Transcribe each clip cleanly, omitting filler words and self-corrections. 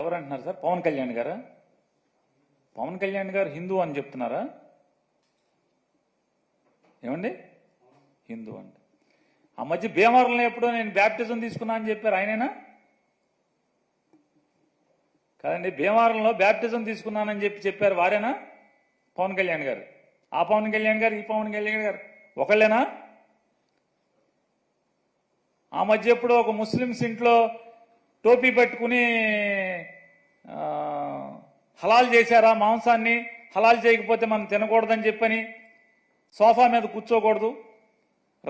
ఎవరు అంటున్నారు సార్? పవన్ కళ్యాణ్ గారా? పవన్ కళ్యాణ్ గారు హిందూ అని చెప్తున్నారా? ఏమండి హిందూ అంటే ఆ మధ్య భీమవరంలో ఎప్పుడో నేను బ్యాప్టిజం తీసుకున్నా అని చెప్పారు, ఆయనేనా? కాదండి, భీమవరంలో బ్యాప్టిజం తీసుకున్నానని చెప్పారు, వారేనా పవన్ కళ్యాణ్ గారు? ఆ పవన్ కళ్యాణ్ గారు ఈ పవన్ కళ్యాణ్ గారు ఒకళ్ళేనా? ఆ మధ్య ఎప్పుడో ఒక ముస్లిమ్స్ ఇంట్లో టోపీ పెట్టుకుని హలాల్ చేశారా మాంసాన్ని, హలాల్ చేయకపోతే మనం తినకూడదని చెప్పని సోఫా మీద కూర్చోకూడదు,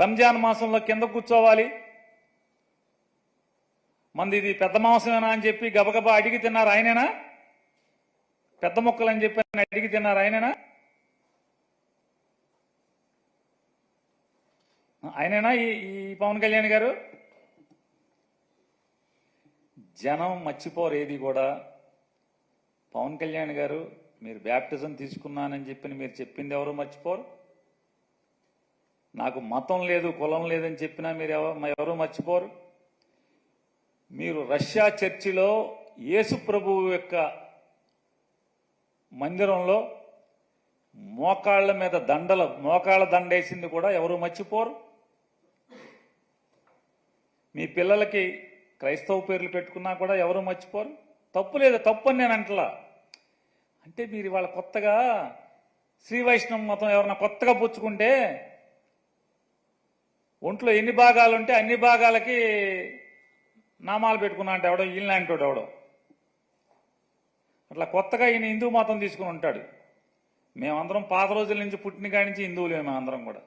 రంజాన్ మాసంలో కింద కూర్చోవాలి, మంది ఇది పెద్ద మాంసమేనా అని చెప్పి గబగబా అడిగి తిన్నారు, ఆయనేనా? పెద్ద మొక్కలు అని చెప్పి అడిగి తిన్నారు, ఆయనేనా? ఆయనేనా ఈ పవన్ కళ్యాణ్ గారు? జనం మర్చిపోరు ఏది కూడా. పవన్ కళ్యాణ్ గారు మీరు బ్యాప్టిజం తీసుకున్నానని చెప్పి మీరు చెప్పింది ఎవరు మర్చిపోరు. నాకు మతం లేదు కులం లేదని చెప్పినా మీరు ఎవరు మర్చిపోరు. మీరు రష్యా చర్చిలో యేసు ప్రభువు యొక్క మందిరంలో మోకాళ్ల మీద మోకాళ్ళ దండేసింది కూడా ఎవరు మర్చిపోరు. మీ పిల్లలకి క్రైస్తవ పేర్లు పెట్టుకున్నా కూడా ఎవరు మర్చిపోరు. తప్పు లేదు, తప్పు అని నేను అంటలా. అంటే మీరు ఇవాళ కొత్తగా శ్రీ వైష్ణవ మతం ఎవరన్నా కొత్తగా పుచ్చుకుంటే ఒంట్లో ఎన్ని భాగాలు ఉంటే అన్ని భాగాలకి నామాలు పెట్టుకున్నా అంటే ఎవడో ఈయనలాంటోడు ఎవడో అట్లా కొత్తగా ఈయన హిందూ మతం తీసుకుని ఉంటాడు. మేమందరం పాత రోజుల నుంచి పుట్టిన కాడి నుంచి హిందువులే మేమందరం కూడా.